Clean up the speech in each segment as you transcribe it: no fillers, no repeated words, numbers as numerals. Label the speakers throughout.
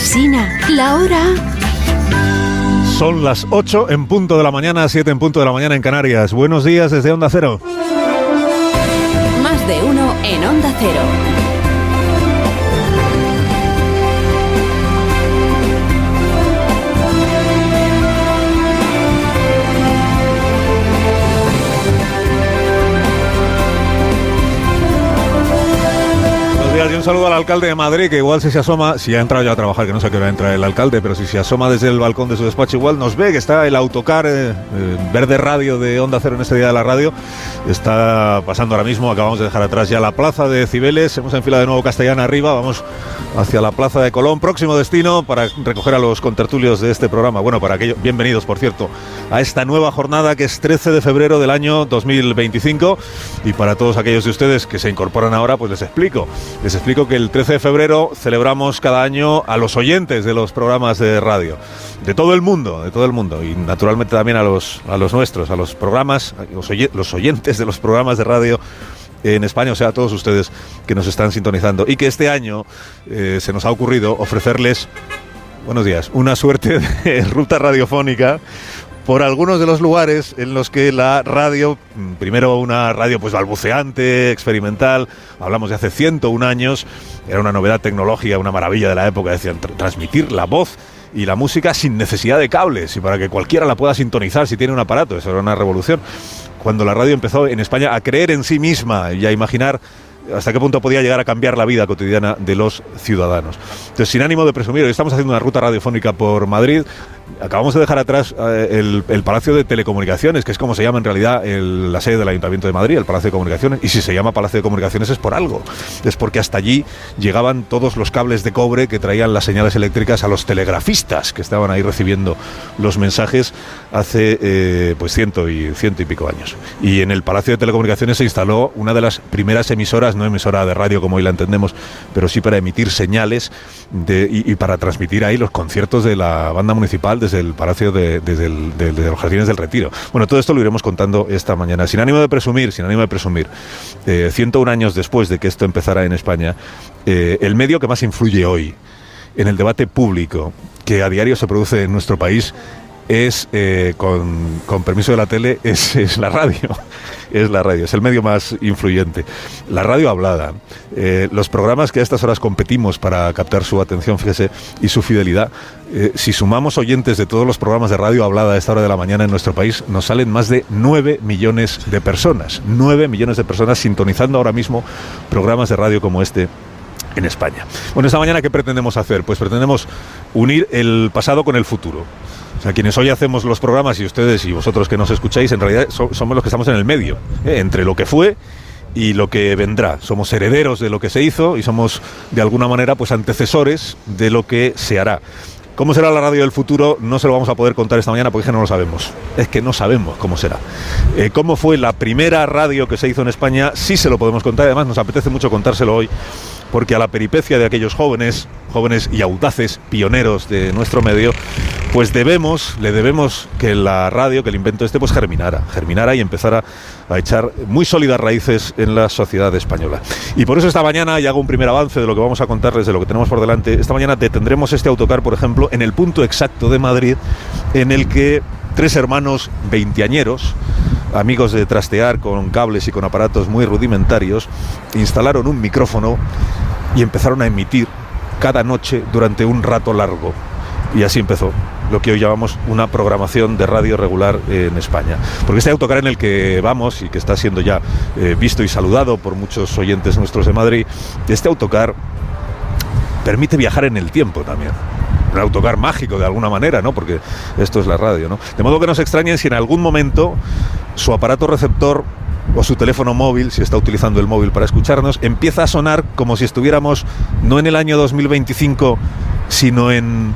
Speaker 1: Alsina, la hora.
Speaker 2: Son las 8 en punto de la mañana, 7 en punto de la mañana en Canarias. Buenos días desde Onda Cero.
Speaker 1: Más de uno en Onda Cero.
Speaker 2: Y un saludo al alcalde de Madrid, que igual si se asoma, si ha entrado ya a trabajar, que no sé a qué hora entra el alcalde, pero si se asoma desde el balcón de su despacho, igual nos ve que está el autocar Verde Radio de Onda Cero en este día de la radio. Está pasando ahora mismo, acabamos de dejar atrás ya la plaza de Cibeles, hemos enfilado de nuevo Castellana arriba, vamos hacia la plaza de Colón, próximo destino para recoger a los contertulios de este programa. Bueno, para aquellos, bienvenidos, por cierto, a esta nueva jornada que es 13 de febrero del año 2025, y para todos aquellos de ustedes que se incorporan ahora, pues les explico que el 13 de febrero celebramos cada año a los oyentes de los programas de radio, de todo el mundo, y naturalmente también a los nuestros, a los programas, los oyentes de los programas de radio en España, o sea, a todos ustedes que nos están sintonizando, y que este año se nos ha ocurrido ofrecerles, buenos días, una suerte de ruta radiofónica por algunos de los lugares en los que la radio, primero una radio pues balbuceante, experimental, hablamos de hace 101 años, era una novedad tecnológica, una maravilla de la época, decían, transmitir la voz y la música sin necesidad de cables y para que cualquiera la pueda sintonizar si tiene un aparato. Eso era una revolución. Cuando la radio empezó en España a creer en sí misma y a imaginar hasta qué punto podía llegar a cambiar la vida cotidiana de los ciudadanos. Entonces, sin ánimo de presumir, hoy estamos haciendo una ruta radiofónica por Madrid. Acabamos de dejar atrás el Palacio de Telecomunicaciones, que es como se llama en realidad la sede del Ayuntamiento de Madrid, el Palacio de Comunicaciones, y si se llama Palacio de Comunicaciones es por algo, es porque hasta allí llegaban todos los cables de cobre que traían las señales eléctricas a los telegrafistas que estaban ahí recibiendo los mensajes hace pues ciento y pico años. Y en el Palacio de Telecomunicaciones se instaló una de las primeras emisoras, no emisora de radio como hoy la entendemos, pero sí para emitir señales y para transmitir ahí los conciertos de la banda municipal desde el Palacio desde los Jardines del Retiro. Bueno, todo esto lo iremos contando esta mañana. Sin ánimo de presumir, 101 años después de que esto empezara en España, el medio que más influye hoy en el debate público que a diario se produce en nuestro país es, con permiso de la tele, es la radio. Es la radio, es el medio más influyente. La radio hablada, los programas que a estas horas competimos para captar su atención, fíjese, y su fidelidad, si sumamos oyentes de todos los programas de radio hablada a esta hora de la mañana en nuestro país, nos salen más de 9 millones de personas. 9 millones de personas sintonizando ahora mismo programas de radio como este en España. Bueno, esta mañana, ¿qué pretendemos hacer? Pues pretendemos unir el pasado con el futuro. O sea, quienes hoy hacemos los programas, y ustedes y vosotros que nos escucháis, en realidad somos los que estamos en el medio, entre lo que fue y lo que vendrá. Somos herederos de lo que se hizo y somos, de alguna manera, pues antecesores de lo que se hará. ¿Cómo será la radio del futuro? No se lo vamos a poder contar esta mañana porque es que no lo sabemos. Es que no sabemos cómo será. ¿Cómo fue la primera radio que se hizo en España? Sí se lo podemos contar, además nos apetece mucho contárselo hoy, porque a la peripecia de aquellos jóvenes y audaces pioneros de nuestro medio, pues le debemos que la radio, que el invento pues germinara y empezara a echar muy sólidas raíces en la sociedad española. Y por eso esta mañana, y hago un primer avance de lo que vamos a contarles, de lo que tenemos por delante, esta mañana detendremos este autocar, por ejemplo, en el punto exacto de Madrid en el que 3 hermanos veinteañeros, amigos de trastear con cables y con aparatos muy rudimentarios, instalaron un micrófono y empezaron a emitir cada noche durante un rato largo. Y así empezó lo que hoy llamamos una programación de radio regular en España. Porque este autocar en el que vamos y que está siendo ya visto y saludado por muchos oyentes nuestros de Madrid, este autocar permite viajar en el tiempo también. Un autocar mágico de alguna manera, ¿no? Porque esto es la radio, ¿no? De modo que no se extrañen si en algún momento su aparato receptor o su teléfono móvil, si está utilizando el móvil para escucharnos, empieza a sonar como si estuviéramos no en el año 2025, sino en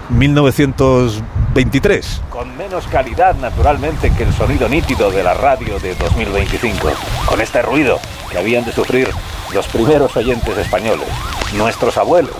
Speaker 2: 1923.
Speaker 3: Con menos calidad, naturalmente, que el sonido nítido de la radio de 2025. Con este ruido que habían de sufrir los primeros oyentes españoles, nuestros abuelos,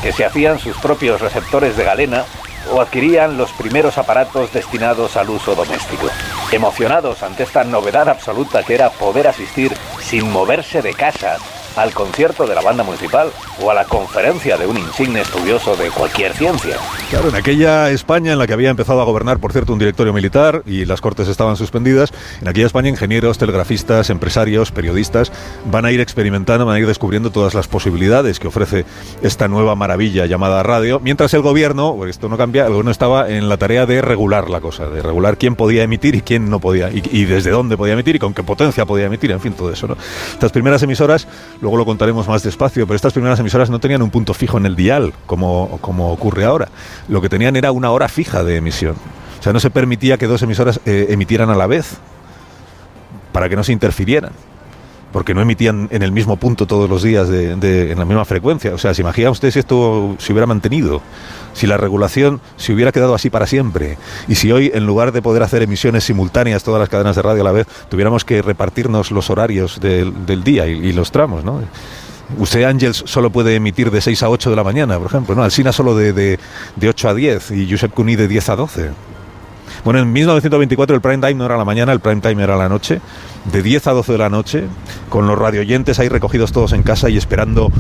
Speaker 3: que se hacían sus propios receptores de galena o adquirían los primeros aparatos destinados al uso doméstico. Emocionados ante esta novedad absoluta que era poder asistir sin moverse de casa al concierto de la banda municipal o a la conferencia de un insigne estudioso de cualquier ciencia.
Speaker 2: Claro, en aquella España en la que había empezado a gobernar, por cierto, un directorio militar y las cortes estaban suspendidas, en aquella España ingenieros, telegrafistas, empresarios, periodistas van a ir experimentando, van a ir descubriendo todas las posibilidades que ofrece esta nueva maravilla llamada radio, mientras el gobierno, porque esto no cambia, el gobierno estaba en la tarea de regular la cosa, de regular quién podía emitir y quién no podía, y desde dónde podía emitir y con qué potencia podía emitir, en fin, todo eso, ¿no? Estas primeras emisoras, luego lo contaremos más despacio, pero estas primeras emisoras no tenían un punto fijo en el dial, como ocurre ahora. Lo que tenían era una hora fija de emisión. O sea, no se permitía que dos emisoras emitieran a la vez, para que no se interfirieran, porque no emitían en el mismo punto todos los días en la misma frecuencia. O sea, ¿se imagina usted si esto se hubiera mantenido? Si la regulación se hubiera quedado así para siempre, y si hoy, en lugar de poder hacer emisiones simultáneas todas las cadenas de radio a la vez, tuviéramos que repartirnos los horarios del día y los tramos, ¿no? Usted, Ángels, solo puede emitir de 6 a 8 de la mañana, por ejemplo, ¿no? Alsina solo de 8 a 10 y Josep Cuní de 10 a 12. Bueno, en 1924 el prime time no era la mañana, el prime time era la noche, de 10 a 12 de la noche, con los radioyentes ahí recogidos todos en casa y esperando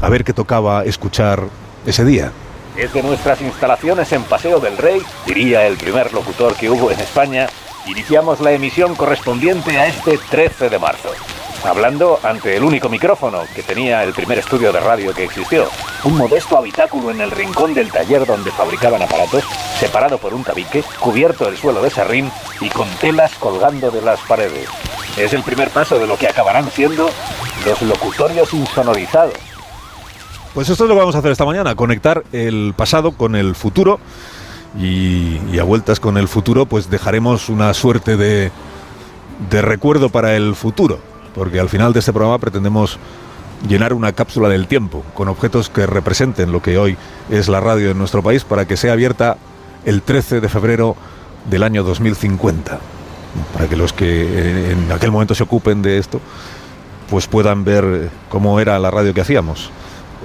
Speaker 2: a ver qué tocaba escuchar ese día.
Speaker 3: Desde nuestras instalaciones en Paseo del Rey, diría el primer locutor que hubo en España, iniciamos la emisión correspondiente a este 13 de marzo. Hablando ante el único micrófono que tenía el primer estudio de radio que existió. Un modesto habitáculo en el rincón del taller donde fabricaban aparatos, separado por un tabique, cubierto el suelo de serrín y con telas colgando de las paredes. Es el primer paso de lo que acabarán siendo los locutorios insonorizados.
Speaker 2: Pues esto es lo que vamos a hacer esta mañana, conectar el pasado con el futuro y a vueltas con el futuro pues dejaremos una suerte de recuerdo para el futuro, porque al final de este programa pretendemos llenar una cápsula del tiempo con objetos que representen lo que hoy es la radio en nuestro país para que sea abierta el 13 de febrero del año 2050, para que los que en aquel momento se ocupen de esto pues puedan ver cómo era la radio que hacíamos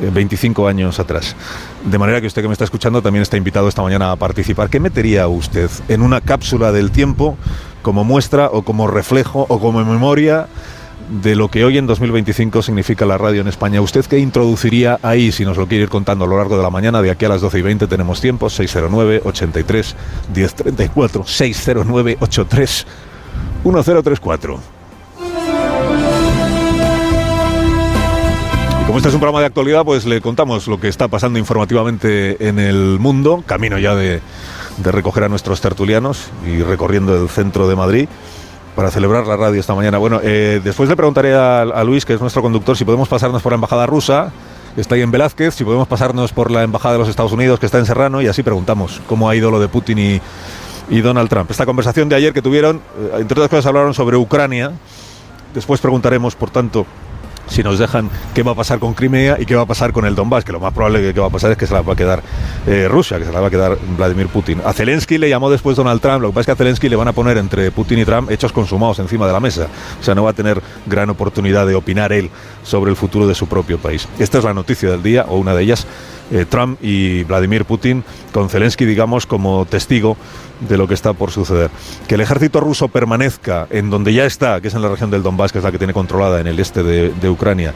Speaker 2: 25 años atrás. De manera que usted que me está escuchando también está invitado esta mañana a participar. ¿Qué metería usted en una cápsula del tiempo como muestra o como reflejo o como memoria de lo que hoy en 2025 significa la radio en España? ¿Usted qué introduciría ahí, si nos lo quiere ir contando a lo largo de la mañana? De aquí a las 12:20 tenemos tiempo. 609-83-1034, 609-83-1034. Como este es un programa de actualidad, pues le contamos lo que está pasando informativamente en el mundo, camino ya de recoger a nuestros tertulianos y recorriendo el centro de Madrid para celebrar la radio esta mañana. Bueno, después le preguntaré a Luis, que es nuestro conductor, si podemos pasarnos por la embajada rusa, que está ahí en Velázquez, si podemos pasarnos por la embajada de los Estados Unidos, que está en Serrano, y así preguntamos cómo ha ido lo de Putin y Donald Trump. Esta conversación de ayer que tuvieron, entre otras cosas hablaron sobre Ucrania. Después preguntaremos, por tanto, si nos dejan, qué va a pasar con Crimea y qué va a pasar con el Donbass, que lo más probable que va a pasar es que se la va a quedar Rusia, que se la va a quedar Vladimir Putin. A Zelensky le llamó después Donald Trump. Lo que pasa es que a Zelensky le van a poner entre Putin y Trump hechos consumados encima de la mesa. O sea, no va a tener gran oportunidad de opinar él sobre el futuro de su propio país. Esta es la noticia del día, o una de ellas. Trump y Vladimir Putin, con Zelensky, digamos, como testigo de lo que está por suceder. Que el ejército ruso permanezca en donde ya está, que es en la región del Donbass, que es la que tiene controlada en el este de Ucrania,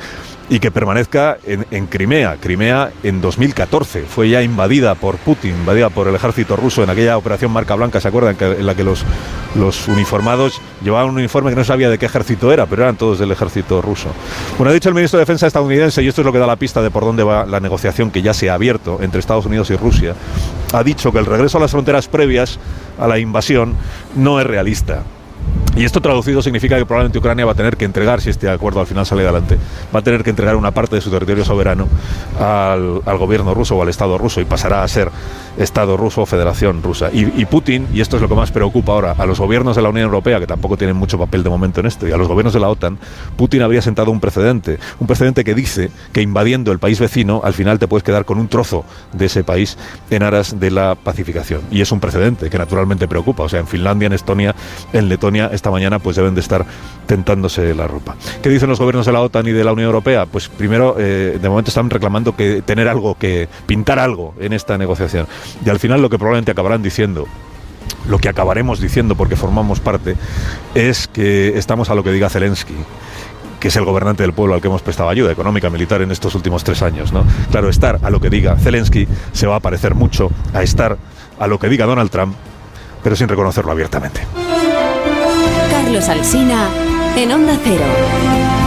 Speaker 2: y que permanezca en Crimea. Crimea en 2014 fue ya invadida por Putin, invadida por el ejército ruso en aquella operación Marca Blanca, ¿se acuerdan? En la que los uniformados llevaban un uniforme que no sabía de qué ejército era, pero eran todos del ejército ruso. Bueno, ha dicho el ministro de Defensa estadounidense, y esto es lo que da la pista de por dónde va la negociación que ya se ha abierto entre Estados Unidos y Rusia, ha dicho que el regreso a las fronteras previas a la invasión no es realista. Y esto traducido significa que probablemente Ucrania va a tener que entregar, si este acuerdo al final sale adelante, va a tener que entregar una parte de su territorio soberano al gobierno ruso o al Estado ruso, y pasará a ser Estado ruso o Federación rusa. Y Putin, y esto es lo que más preocupa ahora a los gobiernos de la Unión Europea, que tampoco tienen mucho papel de momento en esto, y a los gobiernos de la OTAN, Putin habría sentado un precedente que dice que invadiendo el país vecino, al final te puedes quedar con un trozo de ese país en aras de la pacificación. Y es un precedente que naturalmente preocupa. O sea, en Finlandia, en Estonia, en Letonia, esta mañana pues deben de estar tentándose la ropa. ¿Qué dicen los gobiernos de la OTAN y de la Unión Europea? Pues primero, de momento están reclamando que tener algo, que pintar algo en esta negociación. Y al final lo que probablemente acabarán diciendo, lo que acabaremos diciendo porque formamos parte, es que estamos a lo que diga Zelensky, que es el gobernante del pueblo al que hemos prestado ayuda económica, militar en estos últimos 3 años, ¿no? Claro, estar a lo que diga Zelensky se va a parecer mucho a estar a lo que diga Donald Trump, pero sin reconocerlo abiertamente.
Speaker 1: Carlos Alsina en Onda Cero.